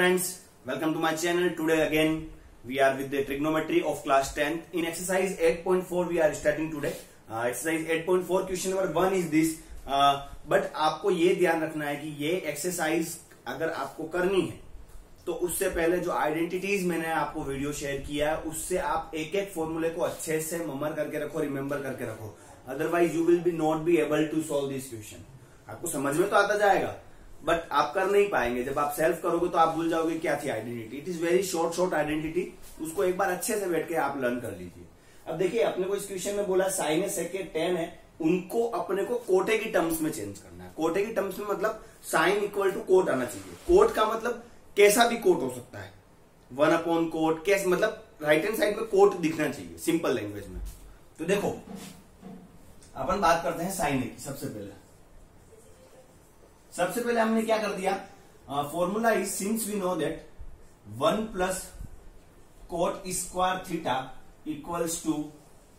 friends, welcome to my channel. Today again we are with the trigonometry of class 10th. In exercise 8.4 we are starting today. Exercise 8.4 question number 1 is this. But आपको ये ध्यान रखना है कि ये exercise अगर आपको करनी है तो उससे पहले जो आइडेंटिटीज मैंने आपको वीडियो शेयर किया है उससे आप एक एक फॉर्मूले को अच्छे से मेमोर करके रखो, रिमेम्बर करके रखो. Otherwise you will be not be able to solve this question. आपको समझ में तो आता जाएगा बट आप कर नहीं पाएंगे. जब आप सेल्फ करोगे तो आप भूल जाओगे क्या थी identity. It is very short identity. उसको एक बार अच्छे से बैठ के आप लर्न कर लीजिए. अब देखिए अपने को इस क्वेश्चन में बोला साइन है, सेक है, टेन है, उनको अपने को कोटे की टर्म्स में चेंज करना है. कोटे की टर्म्स में मतलब साइन इक्वल टू कोट आना चाहिए. कोट का मतलब कैसा भी कोट हो सकता है. 1 कोट कैसे मतलब राइट हैंड साइड में कोट दिखना चाहिए सिंपल लैंग्वेज में. तो देखो अपन बात करते हैं साइन की. सबसे पहले हमने क्या कर दिया. Formula is since we know that 1 plus cot square theta equals to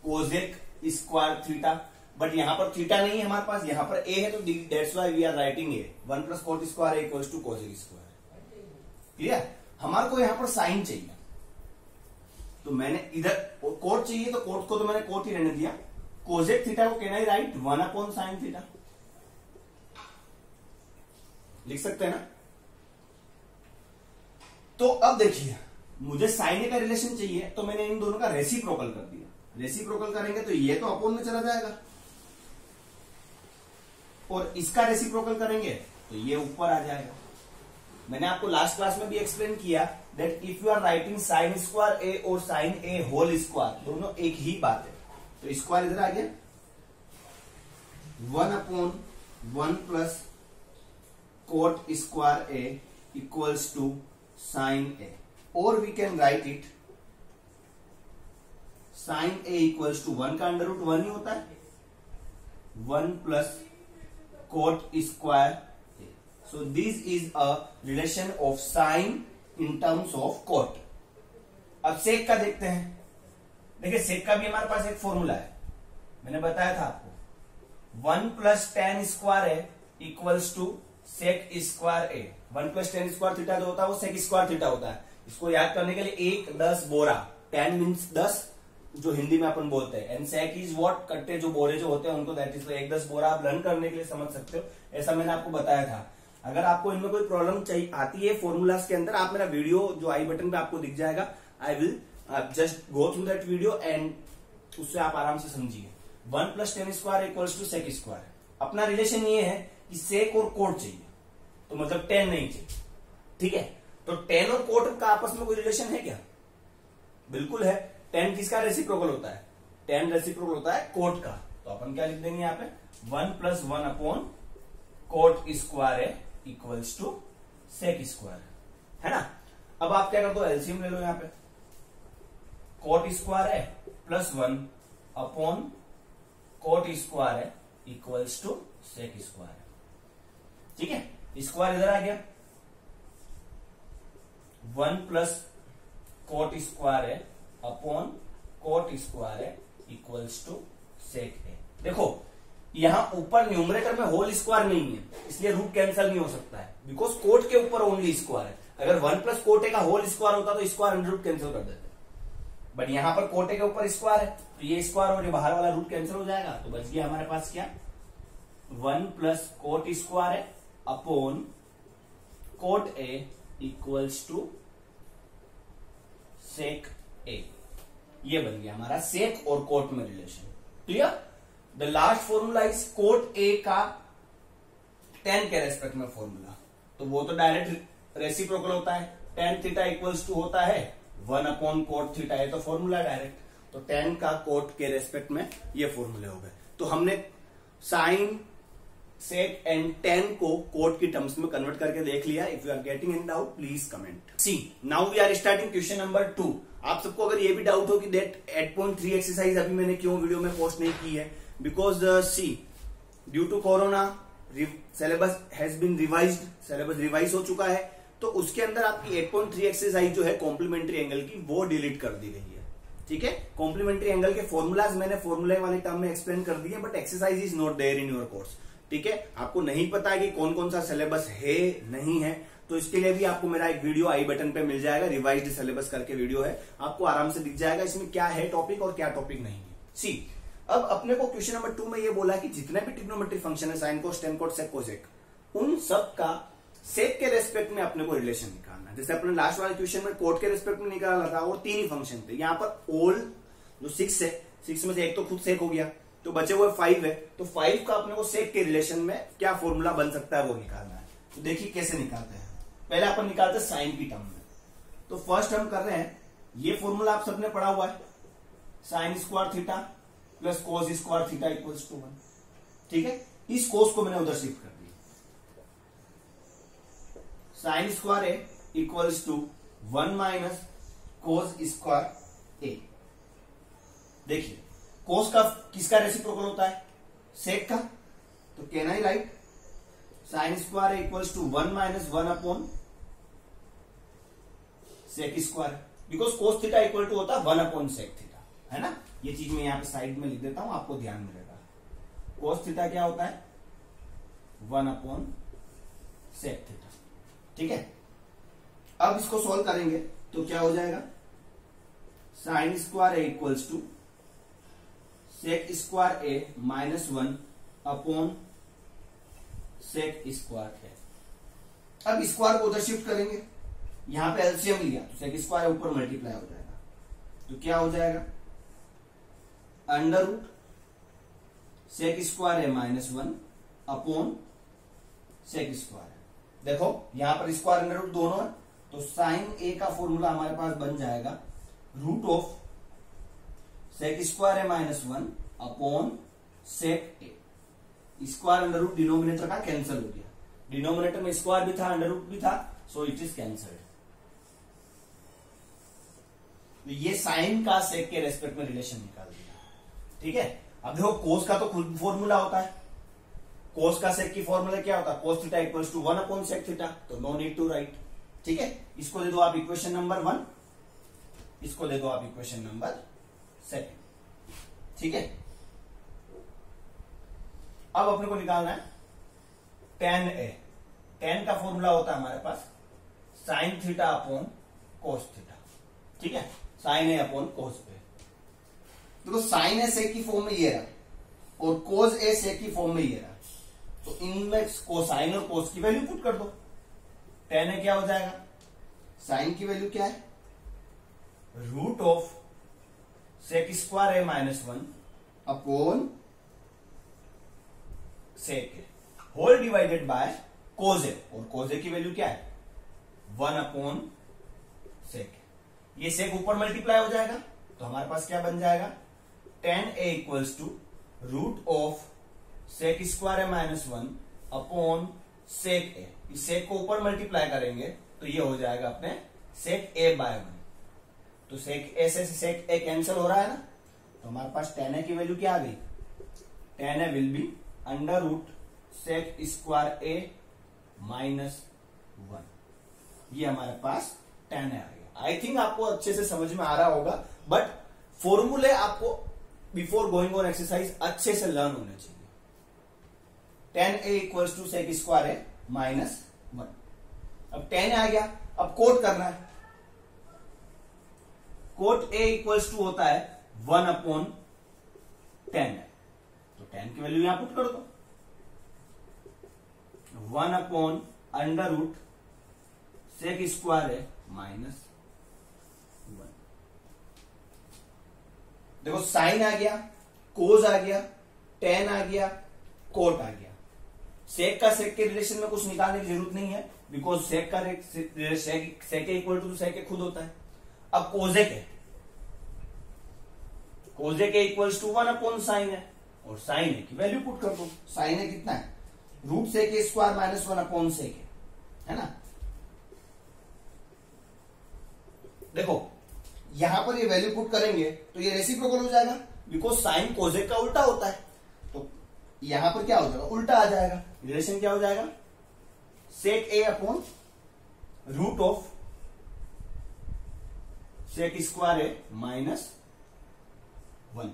cosec square theta. But यहां पर थीटा नहीं है हमारे पास, यहां पर ए है तो that's why we are writing A. 1 plus cot square equals to cosec square. Clear. हमारे को यहां पर साइन चाहिए तो मैंने इधर कोट चाहिए तो कोट को तो मैंने कोट ही रहने दिया. कोजेक थीटा को कहना ही राइट 1 साइन थीटा लिख सकते हैं ना. तो अब देखिए मुझे साइन का रिलेशन चाहिए तो मैंने इन दोनों का रेसिप्रोकल कर दिया. रेसिप्रोकल करेंगे तो ये तो अपोन में चला जाएगा और इसका रेसिप्रोकल करेंगे तो ये ऊपर आ जाएगा. मैंने आपको लास्ट क्लास में भी एक्सप्लेन किया that if you are writing sine square A और साइन ए होल स्क्वायर दोनों एक ही बात है. तो स्क्वायर इधर आ गया 1 plus cot square A equals to sine A. और we can write it sine A equals to 1 का अंडर रूट 1 ही होता है. 1 plus cot square. So this is a relation of sine in terms of cot. अब सेक का देखते हैं. देखिए सेक का भी हमारे पास एक फॉर्मूला है, मैंने बताया था आपको. 1 plus tan square A equals to sec square A. 1 plus tan square theta जो होता है वो सेक स्क्वायर थीटा होता है. इसको याद करने के लिए 1 10 बोरा. 10 मीन्स 10 जो हिंदी में अपन बोलते हैं एंड सेक इज व्हाट कट्टे जो बोरे जो होते हैं उनको दैट इज 1 10 बोरा. आप लर्न करने के लिए समझ सकते हो, ऐसा मैंने आपको बताया था. अगर आपको इनमें कोई प्रॉब्लम चाहिए आती है फॉर्मूलाज के अंदर, आप मेरा वीडियो जो आई बटन पे आपको दिख जाएगा, I will just go through that video and उससे आप आराम से समझिए. 1 plus tan square equals to sec square. अपना रिलेशन ये है कि सेक और कोट चाहिए तो मतलब टेन नहीं चाहिए. ठीक है. तो टेन और कोट का आपस में कोई रिलेशन है क्या? बिल्कुल है. टेन किसका रेसिप्रोकल होता है? टेन रेसिप्रोकल होता है कोट का. तो अपन क्या लिख देंगे यहाँ पे 1 प्लस 1 अपॉन कोट स्क्वायर है इक्वल्स टू सेक स्क्वायर है ना. अब आप क्या कर दो एलसीएम ले लो. यहां पे कोट स्क्वायर है प्लस 1 अपॉन कोट स्क्वायर है इक्वल्स टू सेक स्क्वायर. ठीक है. स्क्वायर इधर आ गया 1 प्लस कोट स्क्वायर है अपॉन कोट स्क्वायर है इक्वल्स टू सेक ए. देखो यहां ऊपर न्यूमरेटर में होल स्क्वायर नहीं है इसलिए रूट कैंसिल नहीं हो सकता है बिकॉज कोट के ऊपर ओनली स्क्वायर है. अगर 1 प्लस कोटे का होल स्क्वायर होता तो स्क्वायर अंडर रूट कैंसिल कर देते. बट यहां पर कोटे के ऊपर स्क्वायर है तो ये स्क्वायर और ये बाहर वाला रूट कैंसिल हो जाएगा. तो बच गया हमारे पास क्या 1 प्लस कोट स्क्वायर है upon cot A equals to sec A. ये बन गया हमारा सेक और कोट में relation. Clear. The last formula is cot A का टेन के रेस्पेक्ट में फॉर्मूला. तो वो तो डायरेक्ट रेसिप्रोकल होता है. टेन थीटा इक्वल्स टू होता है 1 अपॉन कोट थीटा. ये तो फॉर्मूला डायरेक्ट. तो टेन का कोट के रेस्पेक्ट में ये फॉर्मूले हो गए. तो हमने साइन सेक एंड टेन को कोट की टर्म्स में कन्वर्ट करके देख लिया. If you are getting in doubt please comment. See now we are starting question number 2. आप सबको अगर ये भी डाउट हो कि दैट 8.3 एक्सरसाइज अभी मैंने क्यों वीडियो में पोस्ट नहीं की है, because see due to corona syllabus has been revised. Syllabus revise हो चुका है तो उसके अंदर आपकी 8.3 एक्सरसाइज जो है कॉम्प्लीमेंट्री एंगल की वो डिलीट कर दी गई है. ठीक है. कॉम्प्लीमेंट्री एंगल के फॉर्मूलाज मैंने फॉर्मूले वाले टर्म में एक्सप्लेन कर दिए but exercise is not there in your course. ठीक है, आपको नहीं पता है कि कौन कौन सा सिलेबस है नहीं है, तो इसके लिए भी आपको मेरा एक वीडियो आई बटन पे मिल जाएगा, रिवाइज्ड सिलेबस करके वीडियो है, आपको आराम से दिख जाएगा इसमें क्या है टॉपिक और क्या टॉपिक नहीं है। सी, अब अपने को क्वेश्चन नंबर 2 में ये बोला कि जितने भी ट्रिग्नोमेट्री फंक्शन है, साइन कोस, टेन कोस, सेक कोसेक, उन सब का सेक के रेस्पेक्ट में अपने को रिलेशन निकालना है। जैसे अपने लास्ट वाले क्वेश्चन में कोट के रेस्पेक्ट में निकाला था और 3 ही फंक्शन थे, यहाँ पर ऑल जो 6 है, 6 में से एक तो खुद सेक हो गया, तो बचे हुए 5 है, तो 5 का अपने को सेक के रिलेशन में क्या फॉर्मूला बन सकता है वो निकालना है। तो देखिए कैसे निकालते हैं। पहले अपन निकालते हैं साइन की टर्म में। तो फर्स्ट हम कर रहे हैं, ये फॉर्मूला आप सबने पढ़ा हुआ है, sine square theta plus cos square theta equals to 1। ठीक है, इस कोस को मैंने उधर शिफ्ट कर दिया, sine square A equals to 1 minus cos square A. देखिए कोस का किसका रेसिप्रोकल होता है, सेक का, तो can I write sine square equals to 1 minus 1 upon sec square, because cos theta equal to होता है 1 अपॉन सेक थीटा, है ना। ये चीज मैं यहां पे साइड में लिख देता हूं, आपको ध्यान में रहेगा। कोस थीटा क्या होता है, 1 अपॉन सेक थीटा। ठीक है, अब इसको सॉल्व करेंगे तो क्या हो जाएगा, sine square A equals to sec square A minus 1 upon sec square A. अब स्क्वायर को उधर शिफ्ट करेंगे, यहां पे एलसीएम लिया तो सेक स्क्वायर ऊपर मल्टीप्लाई हो जाएगा, तो क्या हो जाएगा, under root sec square A minus 1 upon sec square. देखो यहां पर स्क्वायर अंडर रूट दोनों है, तो साइन ए का फॉर्मूला हमारे पास बन जाएगा root of sec square A minus 1 upon sec A. Square under root denominator का कैंसिल हो गया, डिनोमिनेटर में स्क्वायर भी था अंडर रूट भी था, सो इट इज कैंसल्ड। ये साइन का सेक के रेस्पेक्ट में रिलेशन निकाल दिया। ठीक है, अब देखो कोस का तो खुद फॉर्मूला होता है, कोस का सेक की फॉर्मूला क्या होता है, cos theta equals to 1 upon sec theta, तो नो नीड टू राइट। ठीक है, इसको दे दो आप इक्वेशन नंबर 1, इसको दे दो आप इक्वेशन नंबर 2। ठीक है, अब अपने को निकालना है tan ए। tan का फॉर्मूला होता है हमारे पास sine theta upon cos theta. ठीक है, साइन ए अपॉन कोस पे। देखो साइन ए सेक की फॉर्म में ये रहा और कोस ए सेक की फॉर्म में ये रहा, तो इनमें कोसाइन और कोस की वैल्यू पुट कर दो। tan ए क्या हो जाएगा, साइन की वैल्यू क्या है, root of sec square A minus 1 upon sec A whole divided by cos A, और कोस ए की वैल्यू क्या है, 1 अपॉन सेक। ये सेक ऊपर मल्टीप्लाई हो जाएगा, तो हमारे पास क्या बन जाएगा, tan A equals to root of sec square A minus 1 upon sec A. इस सेक को ऊपर मल्टीप्लाई करेंगे तो ये हो जाएगा अपने सेक ए बाय 1, तो सेक ए से सेक ए कैंसिल हो रहा है ना, तो हमारे पास tan ए की वैल्यू क्या आ गई, tan A will be under root sec square A minus 1। ये हमारे पास tan ए आ गया। आई थिंक आपको अच्छे से समझ में आ रहा होगा, बट फॉर्मूले आपको बिफोर गोइंग ऑन एक्सरसाइज अच्छे से लर्न होने चाहिए। tan A equals to sec square A minus 1। अब tan ए आ गया, अब कोट करना है, कोट ए इक्वल्स टू होता है 1 अपॉन tan ए, तो tan की वैल्यू यहां पुट कर दो, 1 upon under root sec square A minus 1। देखो साइन आ गया, कोस आ गया, tan आ गया, कोट आ गया। सेक का सेक के रिलेशन में कुछ निकालने की जरूरत नहीं है, बिकॉज सेक का सेक इक्वल टू सेक खुद होता है। अब कोजेक है, cosec equals to 1 upon sine है, और साइन ए की वैल्यू पुट कर दो। साइन ए कितना है, root sec square minus 1 upon sec है ना। देखो यहां पर ये वैल्यू पुट करेंगे तो ये रेसिप्रोकल हो जाएगा, बिकॉज साइन कोजेक का उल्टा होता है, तो यहां पर क्या हो जाएगा, उल्टा आ जाएगा। रिलेशन क्या हो जाएगा, sec A upon root of sec square A minus 1।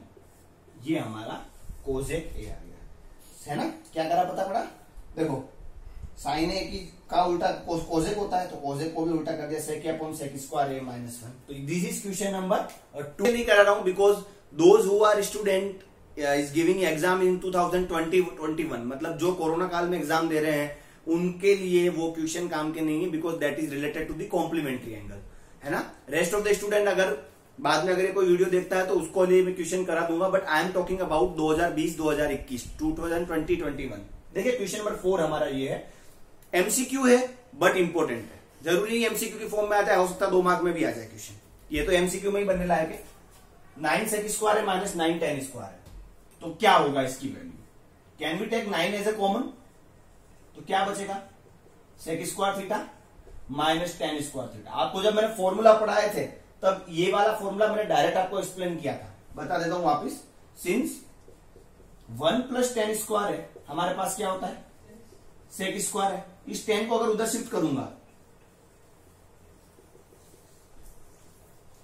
ये हमारा कोजेक ए आ गया। है ना, क्या करा पता पड़ा, देखो साइन ए की का उल्टा कोसेक होता है, तो कोसेक को भी उल्टा कर दिया, सेक upon sec square A minus 1। तो दिस इज क्वेश्चन नंबर 2। नहीं करा रहा हूं because those who are student is giving exam in 2020-21, मतलब जो कोरोना काल में एग्जाम दे रहे हैं उनके लिए वो क्वेश्चन काम के नहीं है, because that is related to the complementary angle, है ना। रेस्ट ऑफ द स्टूडेंट अगर बाद में अगर ये कोई वीडियो देखता है तो उसको लिए मैं क्वेश्चन करा दूंगा, but I am talking about 2020-2021 2020-21। देखिए क्वेश्चन नंबर 4 हमारा ये है, एमसीक्यू है बट इंपॉर्टेंट है, जरूरी नहीं एमसीक्यू की फॉर्म में आता है, हो सकता है 2 मार्क में भी आ जाए क्वेश्चन, ये तो एमसीक्यू में ही बनने लायक है। 9 सेक स्क्वायर है माइनस 9 tan स्क्वायर है, तो क्या होगा इसकी value, can we take 9 as a common, तो क्या बचेगा sec square theta minus tan square theta. आपको जब मैंने फॉर्मूला पढ़ाए थे तब ये वाला फॉर्मूला मैंने डायरेक्ट आपको एक्सप्लेन किया था, बता देता हूं वापिस। सिंस 1 प्लस tan स्क्वायर है, हमारे पास क्या होता है सेक स्क्वायर है, इस tan को अगर उधर शिफ्ट करूंगा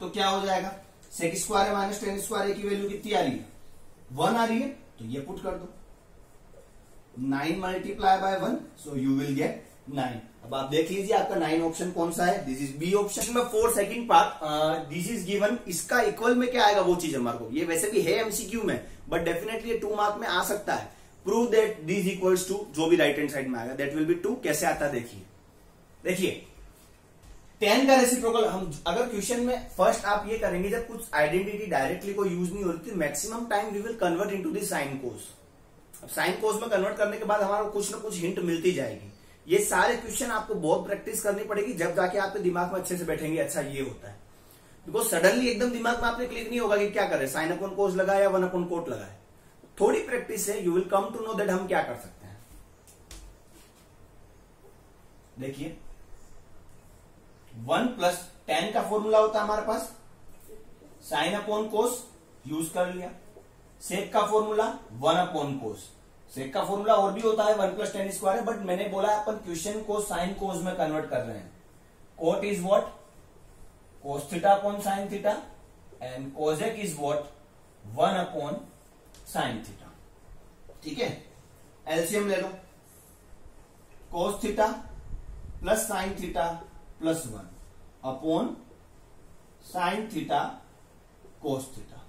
तो क्या हो जाएगा, सेक स्क्वायर है माइनस tan स्क्वायर की वैल्यू कितनी आ रही है 1 आ रही है, तो ये पुट कर दो 9 multiply by 1, so you will get 9। अब आप देख लीजिए आपका 9 ऑप्शन कौन सा है, दिस इज बी ऑप्शन। में 4 second part this is given, इसका इक्वल में क्या आएगा वो चीज हमारे को, ये वैसे भी है एमसीक्यू में बट डेफिनेटली ये 2 मार्क में आ सकता है। Prove that this equals to, जो भी राइट हैंड साइड में आएगा दैट विल बी 2। कैसे आता है देखिए tan का रेसिप्रोकल, हम अगर क्वेश्चन में फर्स्ट आप ये करेंगे, जब कुछ आइडेंटिटी डायरेक्टली को यूज नहीं हो रही थी, maximum time we will convert into the sine cos. अब साइन कोस में कन्वर्ट करने के बाद हमारा कुछ ना कुछ हिंट मिलती जाएगी। ये सारे क्वेश्चन आपको बहुत प्रैक्टिस करनी पड़ेगी, जब जाके आपके दिमाग में अच्छे से बैठेंगे, अच्छा ये होता है, बिकॉज सडनली एकदम दिमाग में आपने क्लिक नहीं होगा कि क्या करे, साइन अपॉन कोस लगाए या 1 अपॉन कोट लगाए। थोड़ी प्रैक्टिस है, you will come to know that हम क्या कर सकते हैं। देखिए 1 प्लस tan का फॉर्मूला होता है हमारे पास साइन अपॉन कोस, यूज कर लिया। सेक का फॉर्मूला 1 अपॉन कोस, सेक का फॉर्मूला और भी होता है 1 प्लस tan स्क्वायर है, बट मैंने बोला अपन क्वेश्चन को साइन कोस में कन्वर्ट कर रहे हैं। Cot is what cos theta upon sine theta and cosec is what 1 upon sine theta. ठीक है, एलसीएम ले लो, cos theta plus sine theta plus 1 upon sine theta cos theta,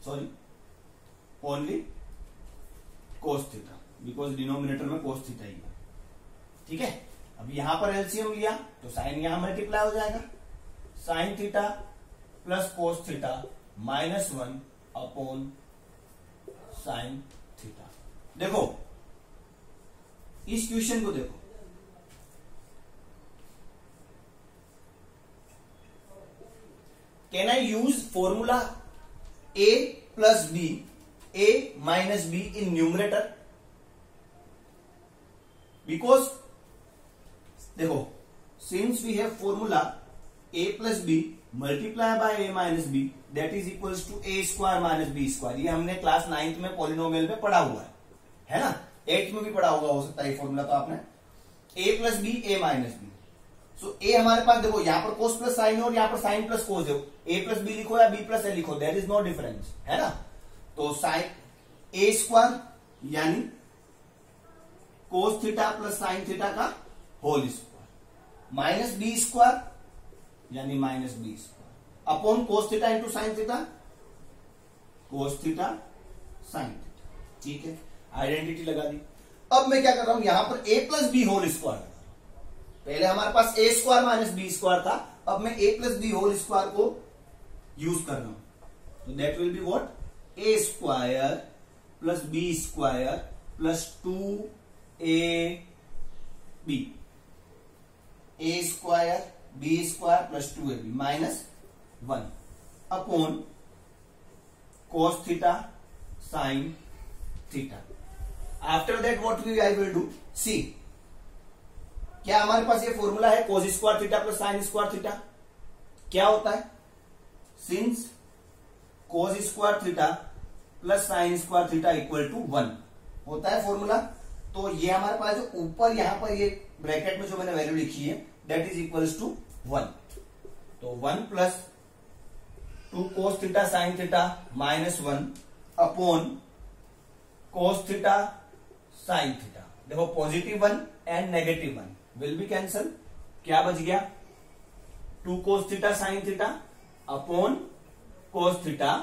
sorry only cos theta, because denominator में cos theta ही है। ठीक है, अब यहां पर एलसीएम लिया तो साइन यहां मल्टीप्लाई हो जाएगा, sine theta plus cos theta minus 1 upon sine theta. देखो इस क्वेश्चन को देखो, can I use formula a plus B, a minus b in numerator, because देखो since we have formula a plus b multiply by a minus b that is equals to a square minus B square. ये हमने class 9th में polynomial में पढ़ा हुआ है ना, 8th में भी पढ़ा होगा हो सकता है ये फॉर्मूला, तो आपने a plus B a minus B. So a हमारे पास देखो यहां पर कोस प्लस साइन है और यहां पर साइन प्लस कोस है, a प्लस बी लिखो या b प्लस ए लिखो, देयर इज नो डिफरेंस, है ना। तो साइन a स्क्वायर यानी cos theta plus sine theta का whole square minus B square यानी minus B square upon cos theta into sine theta, cos theta sine theta. ठीक है, identity लगा दी। अब मैं क्या कर रहा हूं, यहां पर a plus b whole square, पहले हमारे पास a square minus B square था, अब मैं a plus b whole square को यूज कर रहा हूं, तो that will be what a square plus B square plus 2ab, a square b square plus 2ab minus 1 upon cos theta sine theta. After that what I will do, see क्या हमारे पास ये formula है cos square theta plus sine square theta, क्या होता है since cos square theta plus sine square theta equal to 1 होता है फॉर्मूला। तो ये हमारे पास जो ऊपर यहां पर ये ब्रैकेट में जो मैंने वैल्यू लिखी है दैट इज इक्वल्स टू 1, तो 1 plus 2 cos theta sine theta minus 1 upon cos theta sin theta. देखो positive 1 and negative 1 will be cancel, क्या बच गया 2 cos theta sin theta upon cos theta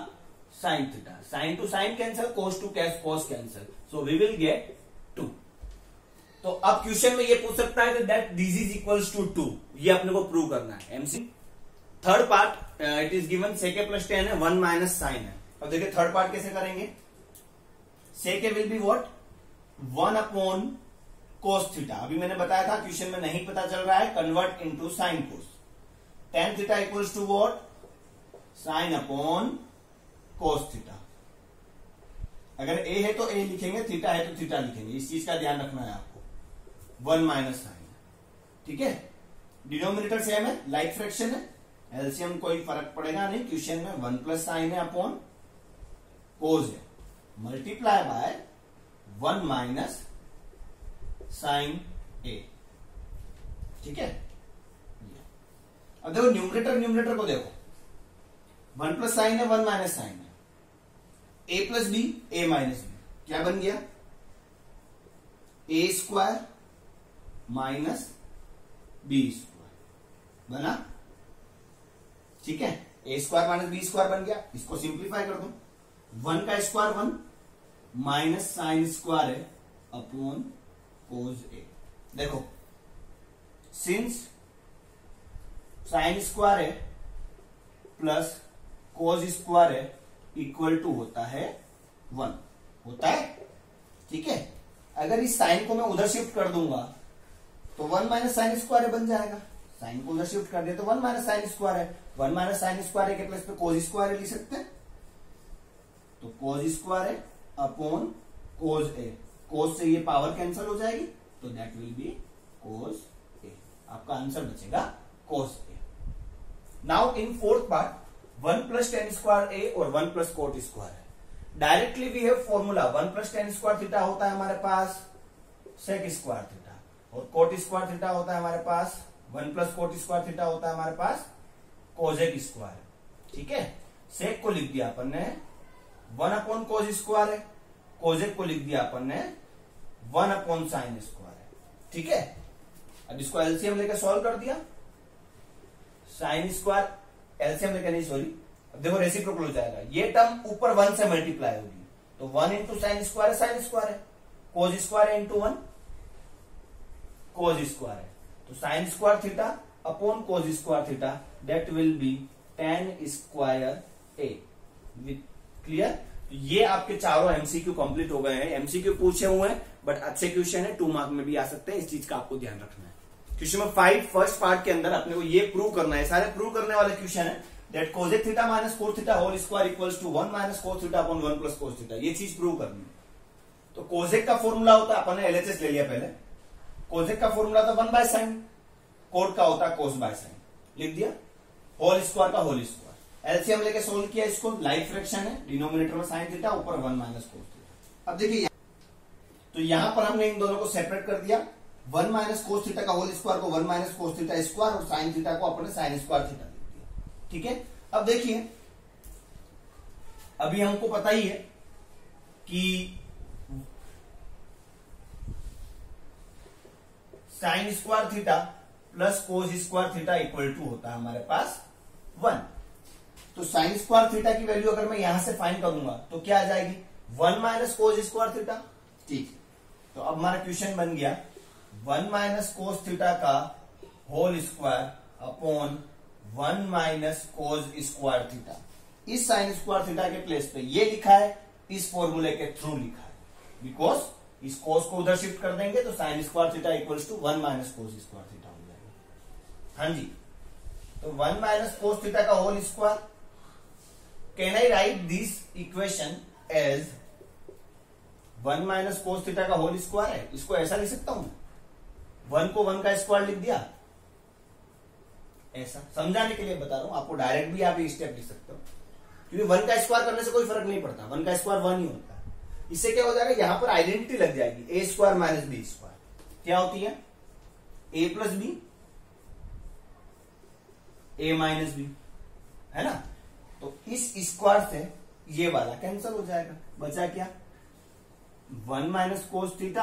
sin theta. sin to sin cancel, cos to cos cancel, so we will get 2। तो अब question में ये पूछ सकता है that this is equals to 2, ये अपने को प्रूव करना है। MC third part it is given sec a plus 10 है, 1 माइनस साइन है। अब देखिए थर्ड पार्ट कैसे करेंगे। sec a will be what 1 upon cos theta. अभी मैंने बताया था क्वेश्चन में नहीं पता चल रहा है, convert into sine cos. tan theta equals to what sine upon cos theta. अगर a है तो a लिखेंगे, थीटा है तो थीटा लिखेंगे, इस चीज का ध्यान रखना है आपको। 1 माइनस साइन, ठीक है। डिनोमिनेटर सेम है, लाइक फ्रैक्शन है, एलसीएम कोई फर्क पड़ेगा नहीं। क्वेश्चन में 1 प्लस साइन है अपॉन कोस है, मल्टीप्लाई बाय 1 माइनस साइन ए, ठीक है। अब देखो न्यूमरेटर को देखो, 1 प्लस साइन है, 1 माइनस साइन है, ए plus B, A minus B, क्या बन गया ए स्क्वायर माइनस बी स्क्वायर बना, ठीक है। ए स्क्वायर माइनस बी स्क्वायर बन गया, इसको सिंप्लीफाई कर दो। 1 का स्क्वायर 1 माइनस साइन स्क्वायर है अपॉन कोस ए। देखो सिंस साइन स्क्वायर है प्लस कोस स्क्वायर है इक्वल टू होता है 1, होता है, ठीक है। अगर इस साइन को मैं उधर शिफ्ट कर दूंगा तो 1 माइनस साइन स्क्वायर बन जाएगा। साइन को उधर शिफ्ट कर दिया तो 1 माइनस साइन स्क्वायर है, 1 माइनस साइन स्क्वायर के प्लस पे कोस स्क्वायर लिख सकते हैं, तो कोस स्क्वायर है अपॉन कोस ए। कोस से ये पावर कैंसिल हो जाएगी, तो that will be cos A. आपका आंसर बचेगा cos A. Now in fourth part 1 plus tan square A और 1 प्लस कोट स्क्वायर है। Directly we have formula 1 plus tan square theta होता है हमारे पास सेक स्क्वायर थीटा, और कोट स्क्वायर थीटा होता है हमारे पास 1 प्लस कोट स्क्वायर थीटा होता है हमारे पास कोजेक स्क्वायर, ठीक है। सेक को लिख दिया अपन ने 1 अपॉन कोज स्क्वायर है, कोजेक को लिख दिया अपन ने 1 अपॉन साइन स्क्वायर है, ठीक है। अब इसको एलसीएम लेकर सॉल्व कर दिया, साइन स्क्वायर एलसीएम लेकर नहीं, सॉरी, अब देखो रेसिप्रोकल हो जाएगा, ये टर्म ऊपर 1 से मल्टीप्लाई होगी, तो 1 इंटू साइन स्क्वायर है, साइन स्क्वायर है, कोज स्क्वायर है इंटू 1 कोज स्क्वायर है, तो sine square theta upon cos square theta, that will B tan square A. With clear. ये आपके चारों एमसीक्यू कंप्लीट हो गए हैं। एमसीक्यू पूछे हुए हैं बट अच्छे क्वेश्चन है, 2 मार्क में भी आ सकते हैं, इस चीज का आपको ध्यान रखना है। क्वेश्चन में 5 फर्स्ट पार्ट के अंदर अपने को ये प्रूव करना है, सारे प्रूव करने वाले क्वेश्चन है that cosec theta minus cot theta whole square equals to 1 minus cos theta upon 1 plus cos theta, ये चीज प्रूव करनी है। तो कोजेक का फॉर्मूला होता है, अपन ने एलएचएस ले लिया पहले, कोजेक का फॉर्मूला था 1 बाय साइन, कोट का होता है कोस बाय साइन, लिख दिया, होल स्क्वायर का होल स्क्वायर, एलसीएम लेके सोल्व किया इसको, लाइक फ्रैक्शन है, डिनोमिनेटर में साइन थीटा, ऊपर 1 माइनस कोस थीटा। अब देखिए तो यहां पर हमने इन दोनों को सेपरेट कर दिया, 1 माइनस कोस थीटा का होल स्क्वायर को 1 माइनस कोस थीटा स्क्वायर और साइन थीटा को अपने साइन स्क्वायर थीटा लिख दिया, ठीक है। अब देखिए अभी हमको पता ही है कि sine square theta plus cos square theta equal to होता है हमारे पास 1। तो साइन स्क्वायर थीटा की वैल्यू अगर मैं यहां से फाइंड करूंगा तो क्या आ जाएगी 1 माइनस कोस स्क्वायर थीटा, ठीक है। तो अब हमारा क्वेश्चन बन गया 1 माइनस कोस थीटा का whole square upon 1 minus cos square theta. इस साइन स्क्वायर थीटा के प्लेस पे ये लिखा है, इस फॉर्मूले के थ्रू लिखा है, बिकॉज इस कोस को उधर शिफ्ट कर देंगे तो sine square theta equals to 1 minus cos square theta हो जाएगा। हाँ जी, तो 1 माइनस कोस थीटा का whole square, can I write this equation as 1 minus cos theta का होल स्क्वायर है, इसको ऐसा लिख सकता हूं, 1 को 1 का स्क्वायर लिख दिया, ऐसा समझाने के लिए बता रहा हूं आपको, डायरेक्ट भी आप ये स्टेप लिख सकते हो, क्योंकि 1 का स्क्वायर करने से कोई फर्क नहीं पड़ता, 1 का स्क्वायर 1 ही होता है। इससे क्या हो जाएगा, यहां पर आइडेंटिटी लग जाएगी, ए स्क्वायर माइनस बी स्क्वायर क्या होती है, ए plus B, A minus B, है ना। तो इस स्क्वायर से ये वाला कैंसिल हो जाएगा, बचा क्या 1 minus cos theta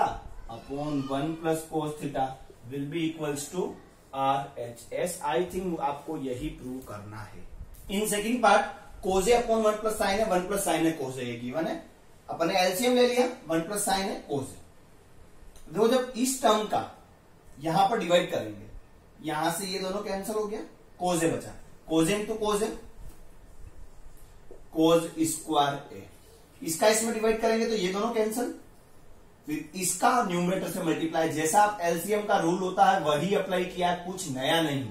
upon 1 plus cos theta will be equals to RHS। I think आपको यही प्रूव करना है। In second part cos upon 1 plus sine है, 1 प्लस साइन है कोजे, ये गिवन है। अपने एलसीएम ले लिया, 1 प्लस साइन है कोजे। देखो जब इस टर्म का यहां पर डिवाइड करेंगे, यहां से ये दोनों कैंसिल हो गया, कोजे बचा, cosec into cosec, cosec square A. इसका इसमें डिवाइड करेंगे तो ये दोनों कैंसिल, फिर इसका न्यूमरेटर से मल्टीप्लाई। जैसा आप एलसीएम का रूल होता है वही अप्लाई किया, कुछ नया नहीं।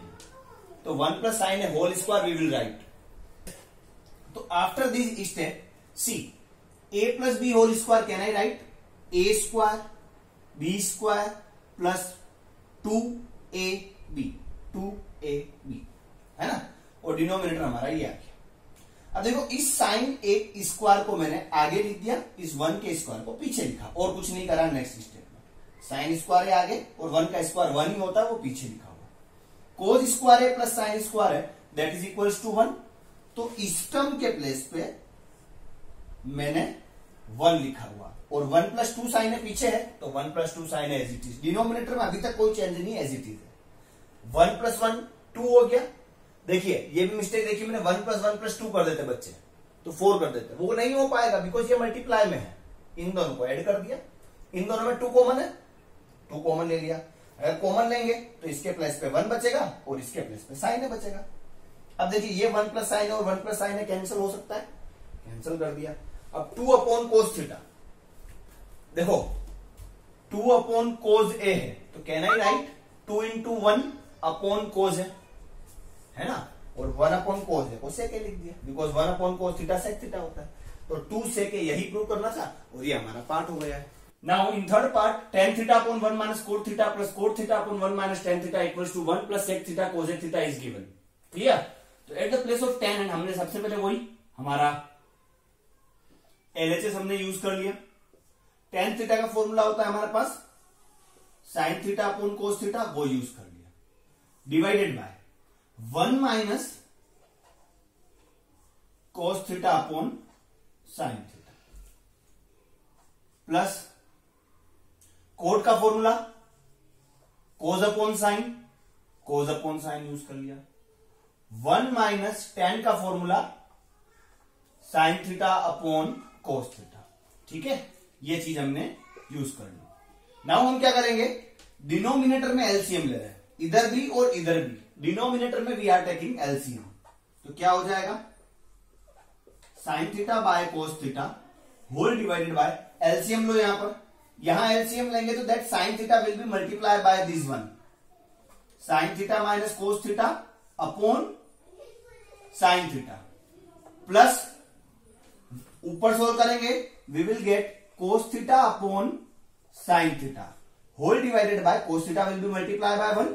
तो 1 प्लस साइन है whole square we will write. तो after this step see a plus b whole square can I write a square b square plus 2ab, 2ab है ना, और डिनोमिनेटर हमारा ये आ गया। अब देखो इस साइन एक स्क्वायर को मैंने आगे लिख दिया, इस 1 के स्क्वायर को पीछे लिखा, और कुछ नहीं करा नेक्स्ट स्टेप में। साइन स्क्वायर है आगे और 1 का स्क्वायर 1 ही होता है, वो पीछे लिखा हुआ। कोज स्क्वायर है प्लस साइन स्क्वायर है दैट इज इक्वल्स टू 1। तो इस टर्म के प्लेस पे मैंने 1 लिखा हुआ, और 1 प्लस 2 साइन है पीछे है, तो 1 प्लस 2 साइन है एज इट इज। डिनोमिनेटर में अभी तक कोई चेंज नहीं, एज इट इज है। 1 प्लस 1 2 हो गया। देखिए ये भी मिस्टेक देखिए मैंने, 1 प्लस 2 कर देते बच्चे तो 4 कर देते, वो नहीं हो पाएगा बिकॉज ये मल्टीप्लाई में है। इन दोनों को ऐड कर दिया, इन दोनों में 2 कॉमन है, 2 कॉमन ले लिया। अगर कॉमन लेंगे तो इसके प्लेस पे 1 बचेगा और इसके प्लेस पे साइन है बचेगा। अब देखिए ये 1 प्लस साइन है और 1 प्लस साइन है कैंसिल हो सकता है, कैंसिल कर दिया। अब 2 अपॉन कोस थीटा, देखो 2 अपॉन कोस ए है तो can I right 2 into 1 upon cos है ना, और 1 अपॉन कोस है को सेक लिख दिया because 1 upon cos theta sec theta होता है। तो 2 सेक यही प्रूव करना था और ये हमारा पार्ट हो गया है। Now in third part tan theta upon 1 minus cot theta plus cot theta upon 1 minus tan theta equals to 1 plus sec theta cosec theta is given. Clear? तो at the place of tan हमने सबसे पहले वही हमारा LHS हमने use कर लिया। tan theta का फॉर्मूला होता है हमारे पास sin theta upon cos theta, वो यूज कर लिया, divided by 1 minus cos theta upon sine theta plus coat का फॉर्मूला कोज अपॉन साइन यूज कर लिया। 1 माइनस tan का formula sine theta upon cos theta. ठीक है, ये चीज हमने यूज कर ली। नाउ हम क्या करेंगे, डिनोमिनेटर में एलसीएम ले रहे हैं, इधर भी और इधर भी। डिनोमिनेटर में वी आर टेकिंग एलसीएम, तो क्या हो जाएगा sine theta by cos theta whole divided by LCM लो यहां पर। यहां एलसीएम लेंगे तो that sine theta will be multiply by this one, sine theta minus cos theta upon sine theta plus ऊपर सोल्व करेंगे we will get cos theta upon sine theta whole divided by cos theta will be multiply by 1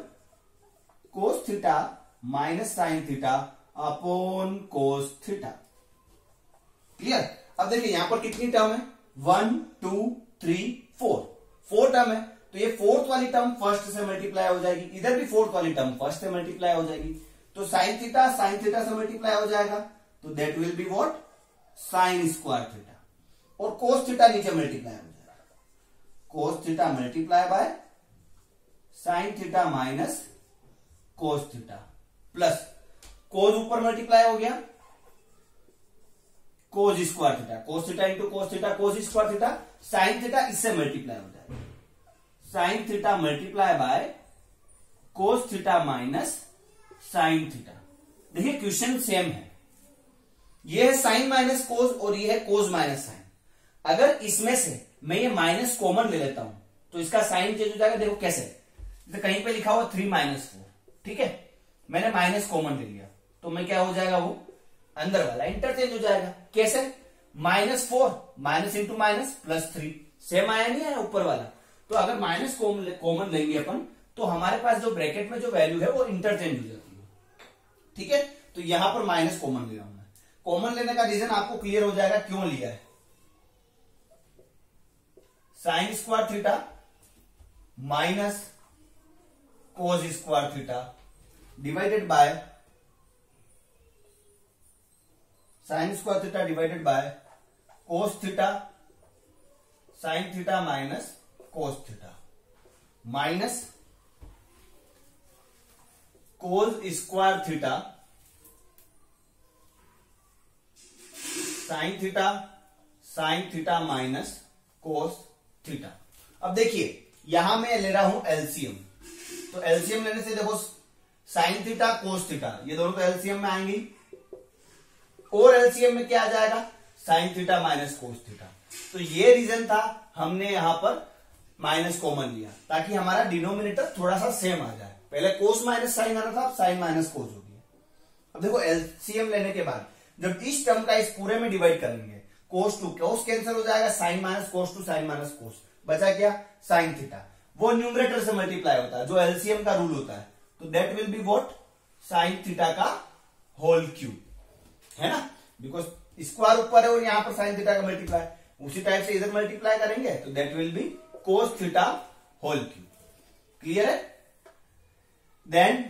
cos theta minus sine theta upon cos theta. Clear? अब देखिए यहां पर कितनी term है, 1 2 3 4 term है, तो ये फोर्थ वाली टर्म फर्स्ट से मल्टीप्लाई हो जाएगी, इधर भी फोर्थ वाली टर्म फर्स्ट से मल्टीप्लाई हो जाएगी, तो साइन थीटा से मल्टीप्लाई हो जाएगा, तो that will be what sign square theta, और कोस थीटा नीचे मल्टीप्लाई हो जाएगा, कोस theta multiply by sine theta minus cos theta plus कोस ऊपर मल्टीप्लाई हो गया कोस square theta, cos theta into cos theta cos square theta, sine theta इससे multiply हो जाएगा, sine theta multiply bye cos theta minus sine theta. देखिए question same है, ये है साइन माइनस कोस और ये है कोस माइनस साइन। अगर इसमें से मैं ये माइनस कॉमन ले लेता हूं तो इसका साइन चेंज हो जाएगा। देखो कैसे, तो कहीं पे लिखा हुआ 3 माइनस 4, ठीक है, मैंने माइनस कॉमन ले लिया तो मैं क्या हो जाएगा, वो अंदर वाला इंटरचेंज हो जाएगा। कैसे, -4 minus into minus plus 3 same आया नहीं है ऊपर वाला, तो अगर माइनस कॉमन लेंगे अपन तो हमारे पास जो ब्रैकेट में जो वैल्यू है वो इंटरचेंज हो जाती है। ठीक है, तो यहां पर माइनस कॉमन ले रहा हूं मैं। कॉमन लेने का रीजन आपको क्लियर हो जाएगा क्यों लिया है। Sine square theta minus cos square theta divided by sign square theta divided by cos theta sine theta minus cos theta minus cos square theta sine theta minus cos theta. अब देखिए यहां मैं ले रहा हूं एलसीएम, तो LCM लेने से देखो साइन थीटा कोस थीटा ये दोनों तो एलसीएम में आएंगी, और एलसीएम में क्या आ जाएगा sine theta minus cos theta. तो ये रीजन था हमने यहां पर माइनस कॉमन लिया ताकि हमारा डिनोमिनेटर थोड़ा सा सेम आ जाए। पहले कोस माइनस साइन आ रहा था, अब साइन माइनस कोस हो गया। अब देखो एलसीएम लेने के बाद जब इस टर्म का इस पूरे में डिवाइड करेंगे, कोस टू कोस कैंसिल हो जाएगा, sine minus cos to sine minus cos, बचा क्या साइन थीटा। वो न्यूमरेटर से मल्टीप्लाई होता है जो एलसीएम का रूल होता है, तो that will be what sine theta का होल क्यूब, है ना, बिकॉज स्क्वायर ऊपर है और यहां पर साइन थीटा का मल्टीप्लाई, उसी टाइप से इधर मल्टीप्लाई करेंगे तो that will be cos theta whole cube. Clear है? देन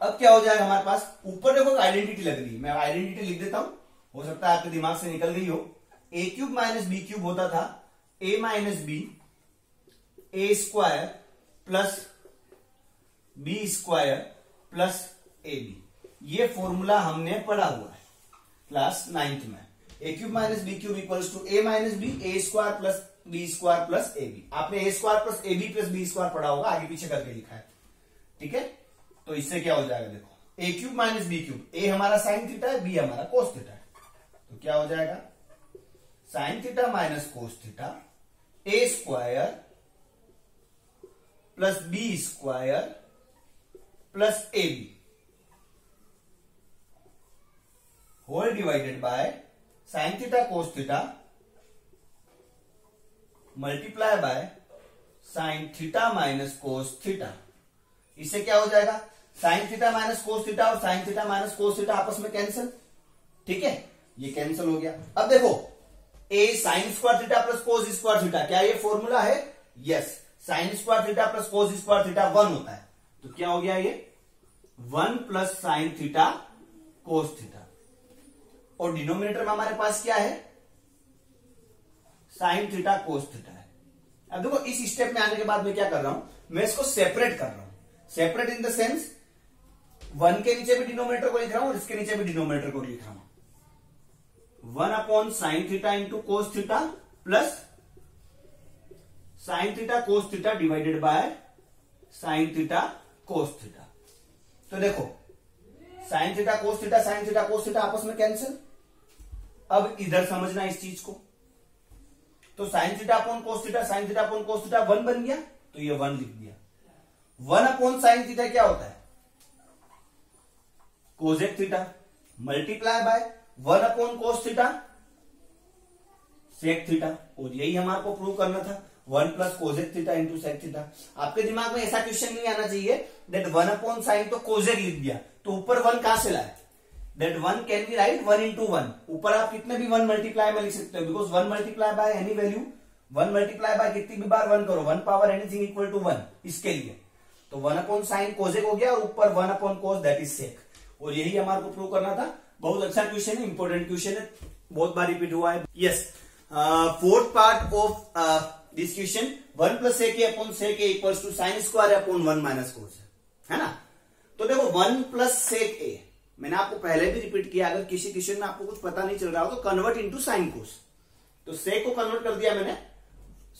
अब क्या हो जाएगा हमारे पास, ऊपर देखो आइडेंटिटी लग रही है, मैं आइडेंटिटी लिख देता हूं, हो सकता है आपके दिमाग से निकल गई हो। A cube minus B cube होता था A minus B A square plus B square plus A B, ये फॉर्मूला हमने पढ़ा हुआ है क्लास 9th में। A cube minus B cube equals to A minus B A square plus B square plus A B. आपने A square plus A B plus B square पढ़ा होगा, आगे पीछे करके लिखा है, ठीक है। तो इससे क्या हो जाएगा, देखो ए क्यूब माइनस बी क्यूब, ए हमारा साइन थीटा है, बी हमारा कोस थीटा है, तो क्या हो जाएगा sine theta minus cos theta A square plus B square plus A B whole divided by sine theta cos theta multiply by sine theta minus cos theta. इससे क्या हो जाएगा sine theta minus cos theta और sine theta minus cos theta आपस में cancel, ठीक है, ये कैंसिल हो गया। अब देखो a sine square theta plus cos square theta, क्या ये फॉर्मूला है? Yes, sine square theta plus cos square theta 1 होता है, तो क्या हो गया ये 1 plus sine theta cos theta, और डिनोमिनेटर में हमारे पास क्या है साइन थीटा कोस थीटा है। अब देखो इस स्टेप में आने के बाद मैं क्या कर रहा हूं, मैं इसको सेपरेट कर रहा हूं, सेपरेट इन द सेंस 1 के नीचे भी डिनोमिनेटर को लिख रहा हूं और इसके नीचे भी डिनोमिनेटर को लिख रहा हूं। 1 upon sine theta into cos theta plus sine theta cos theta divided by sine theta cos theta. तो देखो sign theta cos theta sine theta cos theta आपस में कैंसिल। अब इधर समझना इस चीज को, तो sign theta upon cos theta sine theta upon cos theta 1 बन गया, तो ये 1 लिख दिया। 1 अपॉन साइन थीटा क्या होता है cosec theta multiply by 1 upon cos theta sec theta, और यही हमारे को प्रूव करना था 1 plus cosec theta into sec theta. आपके दिमाग में ऐसा क्वेश्चन नहीं आना चाहिए दैट 1 अपॉन साइन तो कोसेक लिख दिया, तो ऊपर 1 कहां से लाए, that 1 can be write 1 into 1, ऊपर आप कितने भी 1 मल्टीप्लाई में लिख सकते हो, because 1 multiply by any value 1 multiply by कितनी भी बार 1 करो 1 पावर एनीथिंग इक्वल टू 1, इसके लिए तो 1 अपॉन साइन कोसेक हो गया और ऊपर 1 upon cos that is sec, और यही हमारे को प्रूव करना था। बहुत अच्छा क्वेश्चन है, इंपॉर्टेंट क्वेश्चन है, बहुत बार रिपीट हुआ है। Yes, fourth part of this question 1 plus sec A upon sec A equals to sine square upon 1 minus cos, है ना। तो देखो 1 प्लस सेक ए, मैंने आपको पहले भी रिपीट किया, अगर किसी क्वेश्चन में आपको कुछ पता नहीं चल रहा हो तो कन्वर्ट इनटू साइन कोस, तो सेक को कन्वर्ट कर दिया मैंने,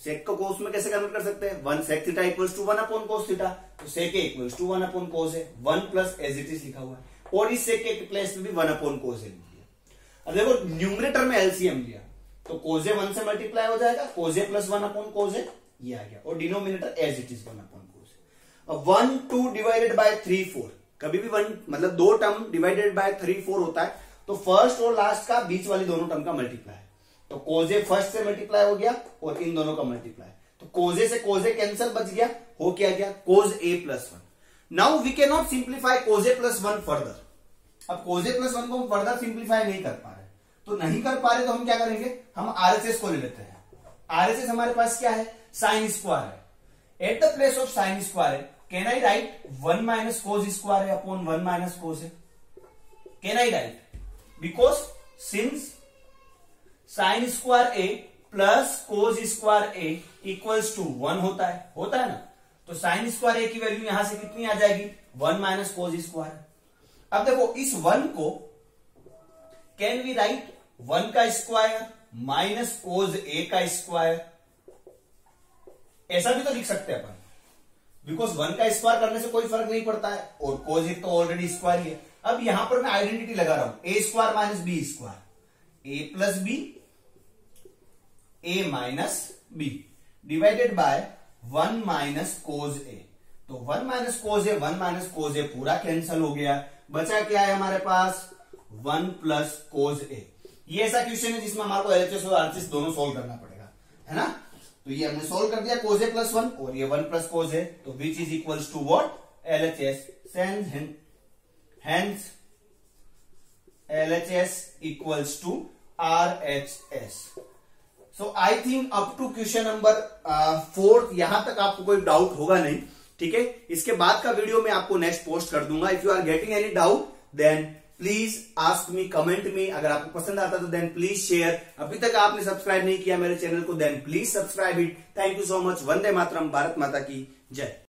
सेक को कोस में कैसे कन्वर्ट कर सकते हैं, 1 sec theta equals to 1 upon cos theta, तो sec A equals to 1 upon cos है, 1 प्लस एज इट इज लिखा हुआ है, और इस सेक के प्लेस में भी 1 अपॉन कोस है लिख दिया। अब देखो न्यूमरेटर में एलसीएम लिया तो कोजे 1 से मल्टीप्लाई हो जाएगा, कोजे प्लस 1 अपॉन कोजे ये आ गया, और denominator as it is 1 upon cos. अब 1 2 डिवाइडेड बाय 3 4, कभी भी 1 मतलब 2 टर्म डिवाइडेड बाय 3 4 होता है तो फर्स्ट और लास्ट का बीच वाली दोनों टर्म का मल्टीप्लाई, तो कोजे फर्स्ट से मल्टीप्लाई हो गया और इन दोनों का मल्टीप्लाई, तो कोजे से कोजे कैंसिल, बच गया, हो क्या गया cos A plus 1। Now we can not simplify cos A plus 1 further. अब कोजे प्लस 1 को हम फर्दर सिंप्लीफाई नहीं कर पा रहे, तो नहीं कर पा रहे तो हम क्या करेंगे, हम आरएचएस को ले लेते हैं। आरएचएस हमारे पास क्या है, साइन स्क्वायर है। At the place of sine square can I write 1 minus cos square है अपॉन 1 माइनस कोस है, can I write, because since sine square A plus cos square A equals to 1 होता है ना। तो sine square ए की value यहां से कितनी आ जाएगी, 1 माइनस कोज स्क्वायर। अब देखो इस 1 को कैन वी राइट 1 का स्क्वायर माइनस कोज ए का स्क्वायर, ऐसा भी तो लिख सकते हैं अपन, बिकॉज 1 का स्क्वायर करने से कोई फर्क नहीं पड़ता है और कोज ए तो ऑलरेडी स्क्वायर ही है। अब यहां पर मैं आइडेंटिटी लगा रहा हूं, A square minus B square, A plus B, A minus B divided by 1 minus cos A. तो 1 माइनस कोज ए, 1 माइनस कोज ए पूरा कैंसिल हो गया, बचा क्या है हमारे पास 1 प्लस कोज ए। ये ऐसा क्वेश्चन है जिसमें हमारे को एलएचएस और आरएचएस दोनों सोल्व करना पड़ेगा, है ना। तो ये हमने सोल्व कर दिया, कोज ए प्लस 1 और ये 1 प्लस कोज ए, तो which is equals to what, LHS. Hence LHS equals to RHS. So I think up to question number 4 यहां तक आपको कोई डाउट होगा नहीं, ठीक है। इसके बाद का वीडियो मैं आपको नेक्स्ट पोस्ट कर दूंगा। If you are getting any doubt then please ask me, comment me. अगर आपको पसंद आता तो देन प्लीज शेयर। अभी तक आपने सब्सक्राइब नहीं किया मेरे चैनल को then please subscribe it. Thank you so much. वंदे मातरम। भारत माता की जय।